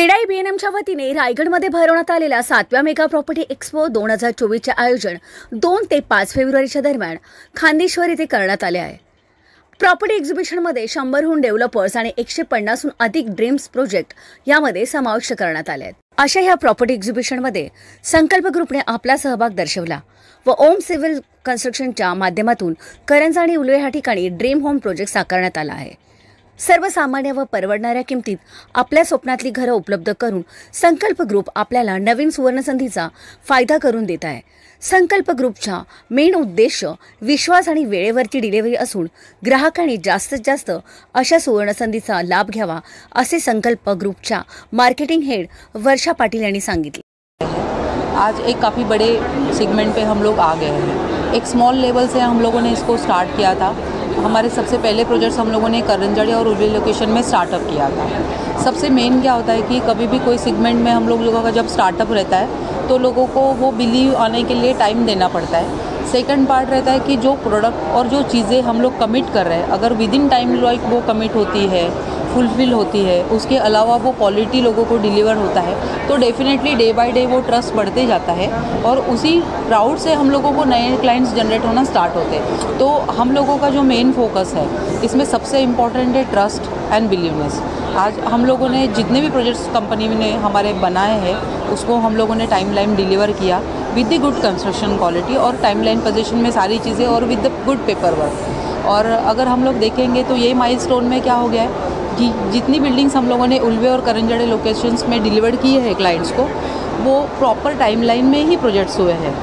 क्रेडाई B&Mच्या वतीने रायगडमध्ये भरवण्यात आलेल्या 7व्या मेगा प्रॉपर्टी एक्स्पो 2024चे आयोजन 2 ते 5 फेब्रुवारीच्या दरम्यान खांदेश्वर येथे करण्यात आले आहे। प्रॉपर्टी एक्झिबिशनमध्ये 100हून डेव्हलपर्स आणि 150हून अधिक ड्रीम्स प्रोजेक्ट यामध्ये समाविष्ट करण्यात आले आहेत। अशा ह्या प्रॉपर्टी एक्झिबिशनमध्ये संकल्प ग्रुपने आपला सहभाग दर्शवला व ओम सिव्हिल कन्स्ट्रक्शनच्या माध्यमातून करंजा आणि उलवे ह्या ठिकाणी ड्रीम होम प्रोजेक्ट साकारण्यात आला आहे। सर्वसामान्य व परवडणाऱ्या किमतीत आपल्या स्वप्नातली घरं उपलब्ध करून संकल्प ग्रुप आपल्याला नवीन सुवर्णसंधीचा फायदा करून देत आहे। संकल्प ग्रुपचा मेन उद्देश विश्वास आणि वेळेवरची डिलिव्हरी असून ग्राहकांनी जास्तीत जास्त अशा सुवर्णसंधीचा लाभ घ्यावा असे संकल्प ग्रुपच्या मार्केटिंग हेड वर्षा पाटिल यांनी सांगितले। आज एक काफ़ी बड़े सेगमेंट पे हम लोग आ गए हैं। एक स्मॉल लेवल से हम लोगों ने इसको स्टार्ट किया था। हमारे सबसे पहले प्रोजेक्ट्स हम लोगों ने करंजड़ी और उलवे लोकेशन में स्टार्टअप किया था। सबसे मेन क्या होता है कि कभी भी कोई सेगमेंट में हम लोगों का जब स्टार्टअप रहता है तो लोगों को वो बिलीव आने के लिए टाइम देना पड़ता है। सेकंड पार्ट रहता है कि जो प्रोडक्ट और जो चीज़ें हम लोग कमिट कर रहे हैं, अगर विद इन टाइम लाइक वो कमिट होती है, फुलफिल होती है, उसके अलावा वो क्वालिटी लोगों को डिलीवर होता है, तो डेफिनेटली डे बाय डे वो ट्रस्ट बढ़ते जाता है और उसी प्राउड से हम लोगों को नए क्लाइंट्स जनरेट होना स्टार्ट होते हैं। तो हम लोगों का जो मेन फोकस है इसमें सबसे इम्पॉर्टेंट है ट्रस्ट एंड बिलीवनेस। आज हम लोगों ने जितने भी प्रोजेक्ट्स कंपनी ने हमारे बनाए हैं उसको हम लोगों ने टाइमलाइन डिलीवर किया with the good construction quality और टाइमलाइन पोजीशन में सारी चीज़ें और with the good paper work. और अगर हम लोग देखेंगे तो ये माइलस्टोन में क्या हो गया है कि जितनी बिल्डिंग्स हम लोगों ने उलवे और करंजड़े लोकेशंस में डिलीवर किए हैं क्लाइंट्स को, वो प्रॉपर टाइमलाइन में ही प्रोजेक्ट्स हुए हैं।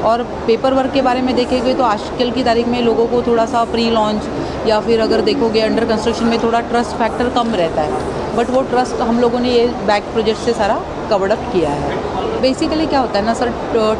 और पेपर वर्क के बारे में देखेंगे तो आजकल की तारीख में लोगों को थोड़ा सा प्री लॉन्च या फिर अगर देखोगे अंडर कंस्ट्रक्शन में थोड़ा ट्रस्ट फैक्टर कम रहता है, बट वो ट्रस्ट हम लोगों ने ये बैक प्रोजेक्ट से सारा कवर्ड अप किया है। बेसिकली क्या होता है ना सर,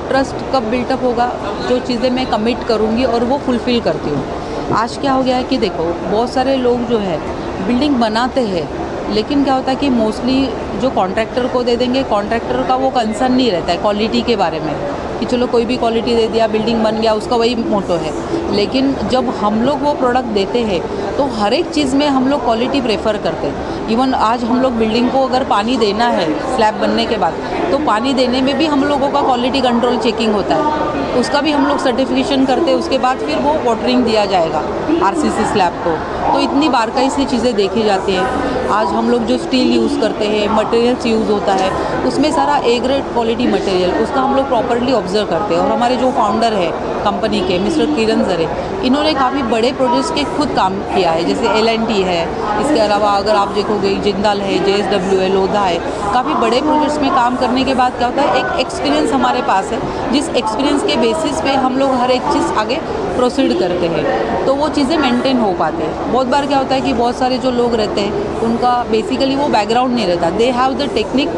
ट्रस्ट कब बिल्टअप होगा, जो चीज़ें मैं कमिट करूँगी और वो फुलफ़िल करती हूँ। आज क्या हो गया है कि देखो बहुत सारे लोग जो है बिल्डिंग बनाते हैं, लेकिन क्या होता है कि मोस्टली जो कॉन्ट्रैक्टर को दे देंगे, कॉन्ट्रैक्टर का वो कंसर्न नहीं रहता है क्वालिटी के बारे में कि चलो कोई भी क्वालिटी दे दिया, बिल्डिंग बन गया, उसका वही मोटो है। लेकिन जब हम लोग वो प्रोडक्ट देते हैं तो हर एक चीज़ में हम लोग क्वालिटी प्रेफर करते हैं। इवन आज हम लोग बिल्डिंग को अगर पानी देना है स्लैब बनने के बाद, तो पानी देने में भी हम लोगों का क्वालिटी कंट्रोल चेकिंग होता है, उसका भी हम लोग सर्टिफिकेशन करते हैं। उसके बाद फिर वो वाटरिंग दिया जाएगा RCC स्लैब को। तो इतनी बारकाई से चीज़ें देखी जाती हैं। आज हम लोग जो स्टील यूज़ करते हैं, मटेरियल्स यूज़ होता है, उसमें सारा A ग्रेड क्वालिटी मटेरियल, उसका हम लोग प्रॉपरली ऑब्जर्व करते हैं। और हमारे जो फाउंडर है कंपनी के मिस्टर किरण जरे, इन्होंने काफ़ी बड़े प्रोजेक्ट्स के खुद काम किया है, जैसे L&T है। इसके अलावा अगर आप देखोगे जिंदाल है, JSW है, लोधा है, काफ़ी बड़े प्रोजेक्ट्स में काम करने के बाद क्या होता है, एक एक्सपीरियंस हमारे पास है, जिस एक्सपीरियंस के बेसिस पे हम लोग हर एक चीज़ आगे प्रोसीड करते हैं, तो वो चीज़ें मेंटेन हो पाते हैं। बहुत बार क्या होता है कि बहुत सारे जो लोग रहते हैं उनका बेसिकली वो बैकग्राउंड नहीं रहता, they have the technique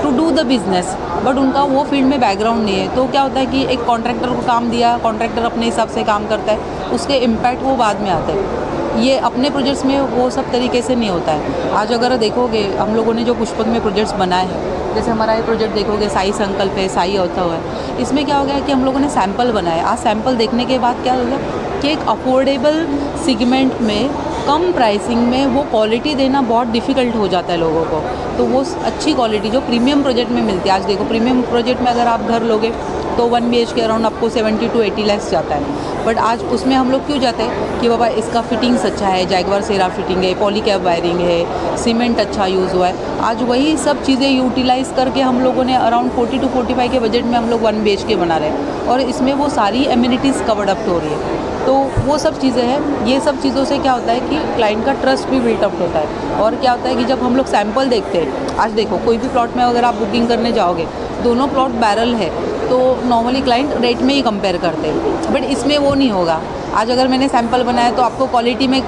to do the business, but उनका वो फील्ड में बैकग्राउंड नहीं है। तो क्या होता है कि एक कॉन्ट्रैक्टर को काम दिया, कॉन्ट्रैक्टर अपने हिसाब से काम करता है, उसके इम्पैक्ट वो बाद में आते हैं। ये अपने प्रोजेक्ट्स में वो सब तरीके से नहीं होता है। आज अगर देखोगे हम लोगों ने जो पुष्पक में प्रोजेक्ट्स बनाए हैं, जैसे हमारा ये प्रोजेक्ट देखोगे साई संकल्प है, साई होता हुआ है, इसमें क्या हो गया कि हम लोगों ने सैंपल बनाए। आज सैंपल देखने के बाद क्या हो गया कि एक अफोर्डेबल सेगमेंट में कम प्राइसिंग में वो क्वालिटी देना बहुत डिफ़िकल्ट हो जाता है लोगों को। तो वो अच्छी क्वालिटी जो प्रीमियम प्रोजेक्ट में मिलती है, आज देखो प्रीमियम प्रोजेक्ट में अगर आप घर लोगे तो 1 BH के अराउंड आपको 70 to 80 लाख जाता है। बट आज उसमें हम लोग क्यों जाते हैं कि बाबा इसका फिटिंग्स अच्छा है, जैगवार सेरा फिटिंग है, पॉलीकैब वायरिंग है, सीमेंट अच्छा यूज़ हुआ है। आज वही सब चीज़ें यूटिलाइज़ करके हम लोगों ने अराउंड 40 to 45 के बजट में हम लोग 1 BH के बना रहे हैं और इसमें वो सारी एमिनिटीज़ कवर्ड अप हो रही है। तो वो सब चीज़ें हैं। ये सब चीज़ों से क्या होता है कि क्लाइंट का ट्रस्ट भी बिल्टअप होता है। और क्या होता है कि जब हम लोग सैंपल देखते हैं, आज देखो कोई भी प्लॉट में अगर आप बुकिंग करने जाओगे, दोनों प्लॉट बैरल है तो नॉर्मली क्लाइंट रेट में ही कंपेयर करते हैं, बट इसमें वो नहीं होगा। आज अगर मैंने सैंपल बनाया तो आपको क्वालिटी में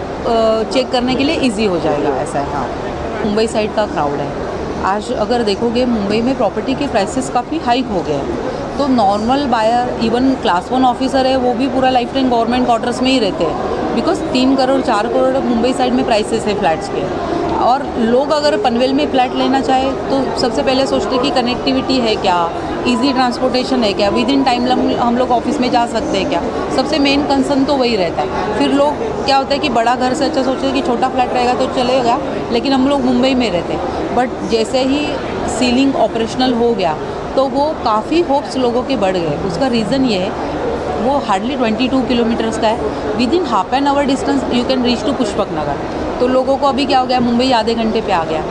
चेक करने के लिए ईजी हो जाएगा, ऐसा है। हाँ, मुंबई साइड का क्राउड है। आज अगर देखोगे मुंबई में प्रॉपर्टी के प्राइसेस काफ़ी हाइक हो गए हैं, तो normal buyer even class 1 officer है वो भी पूरा लाइफ टाइम गवर्नमेंट क्वार्टर्स में ही रहते हैं, बिकॉज 3 करोड़ 4 करोड़ मुंबई साइड में प्राइसेस है फ्लैट्स के। और लोग अगर पनवेल में फ्लैट लेना चाहे तो सबसे पहले सोचते कि कनेक्टिविटी है क्या, इजी ट्रांसपोर्टेशन है क्या, विद इन टाइम हम लोग ऑफिस में जा सकते हैं क्या, सबसे मेन कंसर्न तो वही रहता है। फिर लोग क्या होता है कि बड़ा घर से अच्छा सोचते हैं कि छोटा फ्लैट रहेगा तो चलेगा, लेकिन हम लोग मुंबई में रहते हैं। बट जैसे ही सीलिंग ऑपरेशनल हो गया तो वो काफ़ी होप्स लोगों के बढ़ गए। उसका रीज़न ये है, वो हार्डली 22 किलोमीटर्स का है, within half an hour distance you can reach to Pushpak Nagar. तो लोगों को अभी क्या हो गया, मुंबई आधे घंटे पे आ गया,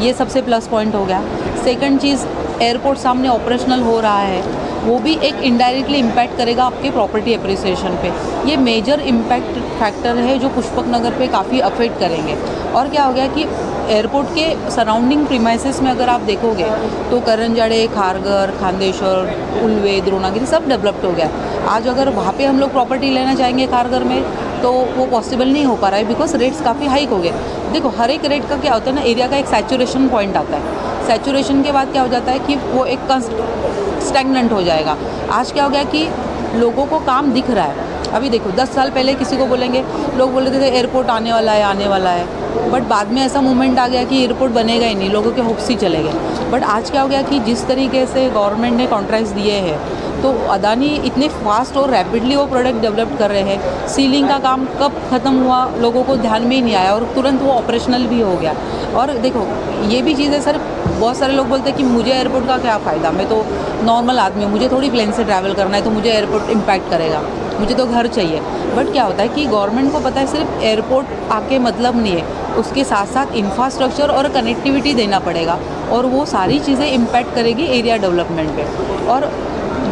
ये सबसे प्लस पॉइंट हो गया। सेकंड चीज़, एयरपोर्ट सामने ऑपरेशनल हो रहा है, वो भी एक इनडायरेक्टली इम्पैक्ट करेगा आपके प्रॉपर्टी अप्रिसिएशन पे। ये मेजर इम्पैक्ट फैक्टर है जो पुष्पक नगर पे काफ़ी अफेक्ट करेंगे। और क्या हो गया कि एयरपोर्ट के सराउंडिंग प्रीमाइसेस में अगर आप देखोगे तो करंजाड़े, खारघर, खांदेश्वर, उल्वे, द्रोणागिरी सब डेवलप्ड हो गया। आज अगर वहाँ पे हम लोग प्रॉपर्टी लेना चाहेंगे खारघर में तो वो पॉसिबल नहीं हो पा रहा है, बिकॉज रेट्स काफ़ी हाइक हो गए। देखो, हर एक रेट का क्या होता है ना, एरिया का एक सैचुरेशन पॉइंट आता है। सैचुरेशन के बाद क्या हो जाता है कि वो एक स्टैग्नेंट हो जाएगा। आज क्या हो गया कि लोगों को काम दिख रहा है। अभी देखो, 10 साल पहले किसी को बोलेंगे, लोग बोल रहे थे एयरपोर्ट आने वाला है, आने वाला है, बट बाद में ऐसा मूवमेंट आ गया कि एयरपोर्ट बनेगा ही नहीं, लोगों के होप्स ही चले गए। बट आज क्या हो गया कि जिस तरीके से गवर्नमेंट ने कॉन्ट्रैक्ट्स दिए हैं तो अदानी इतने फास्ट और रैपिडली वो प्रोडक्ट डेवलप कर रहे हैं। सीलिंग का काम कब ख़त्म हुआ लोगों को ध्यान में ही नहीं आया और तुरंत वो ऑपरेशनल भी हो गया। और देखो, ये भी चीज़ है सर, बहुत सारे लोग बोलते हैं कि मुझे एयरपोर्ट का क्या फ़ायदा, मैं तो नॉर्मल आदमी हूँ, मुझे थोड़ी प्लेन से ट्रैवल करना है तो मुझे एयरपोर्ट इम्पैक्ट करेगा, मुझे तो घर चाहिए। बट क्या होता है कि गवर्नमेंट को पता है सिर्फ एयरपोर्ट आके मतलब नहीं है, उसके साथ साथ इंफ्रास्ट्रक्चर और कनेक्टिविटी देना पड़ेगा, और वो सारी चीज़ें इम्पैक्ट करेगी एरिया डेवलपमेंट पे। और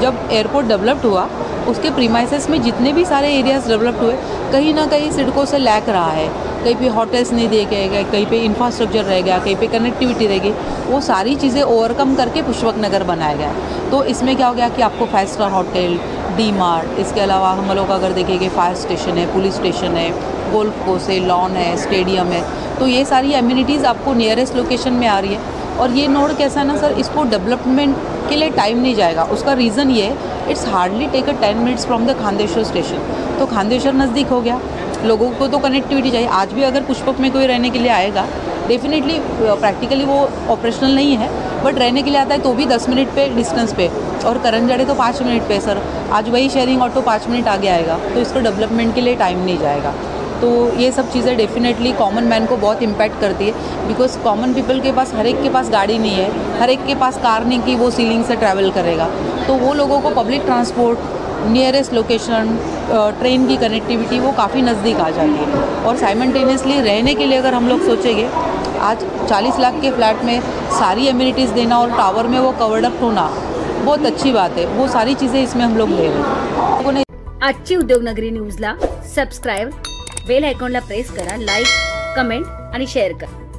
जब एयरपोर्ट डेवलप्ड हुआ, उसके प्रीमाइसेस में जितने भी सारे एरियाज़ डेवलप्ड हुए, कहीं ना कहीं सिडको से लैक रहा है। कहीं पे होटल्स नहीं दिए गए, कहीं पे इंफ्रास्ट्रक्चर रह गया, कहीं पे कनेक्टिविटी रह गई। वो सारी चीज़ें ओवरकम करके पुष्पक नगर बनाया गया। तो इसमें क्या हो गया कि आपको 5 स्टार होटल, डी मार्ट, इसके अलावा हम लोग अगर देखेंगे फायर स्टेशन है, पुलिस स्टेशन है, गोल्फ कोर्स है, लॉन है, स्टेडियम है, तो ये सारी एम्यूनिटीज़ आपको नियरेस्ट लोकेशन में आ रही है। और ये नोड कैसा है ना सर, इसको डेवलपमेंट के लिए टाइम नहीं जाएगा। उसका रीज़न ये है, it's hardly take 10 minutes from the Khandeshwar station. तो खांदेश्वर नज़दीक हो गया, लोगों को तो कनेक्टिविटी चाहिए। आज भी अगर पुष्पक में कोई रहने के लिए आएगा, डेफिनेटली प्रैक्टिकली वो ऑपरेशनल नहीं है, बट रहने के लिए आता है तो भी 10 मिनट पे डिस्टेंस पे, और करंजाड़े तो 5 मिनट पे सर। आज वही शेयरिंग ऑटो 5 मिनट आगे आएगा, तो इसको डेवलपमेंट के लिए टाइम नहीं जाएगा। तो ये सब चीज़ें डेफिनेटली कॉमन मैन को बहुत इम्पैक्ट करती है, बिकॉज कॉमन पीपल के पास, हर एक के पास गाड़ी नहीं है, हर एक के पास कार नहीं कि वो सीलिंग से ट्रैवल करेगा। तो वो लोगों को public transport, nearest location, train की कनेक्टिविटी वो काफ़ी नज़दीक आ जाती है। और साइमल्टेनियसली रहने के लिए अगर हम लोग सोचेंगे, आज 40 लाख के फ्लैट में सारी एम्यूनिटीज़ देना और टावर में वो कवर्ड अप होना बहुत अच्छी बात है। वो सारी चीज़ें इसमें हम लोग ले रहे हैं। आजची उद्योगनगरी न्यूजला सबस्क्राईब, बेल आयकॉनला प्रेस करा, लाईक, कमेंट आणि शेअर करा।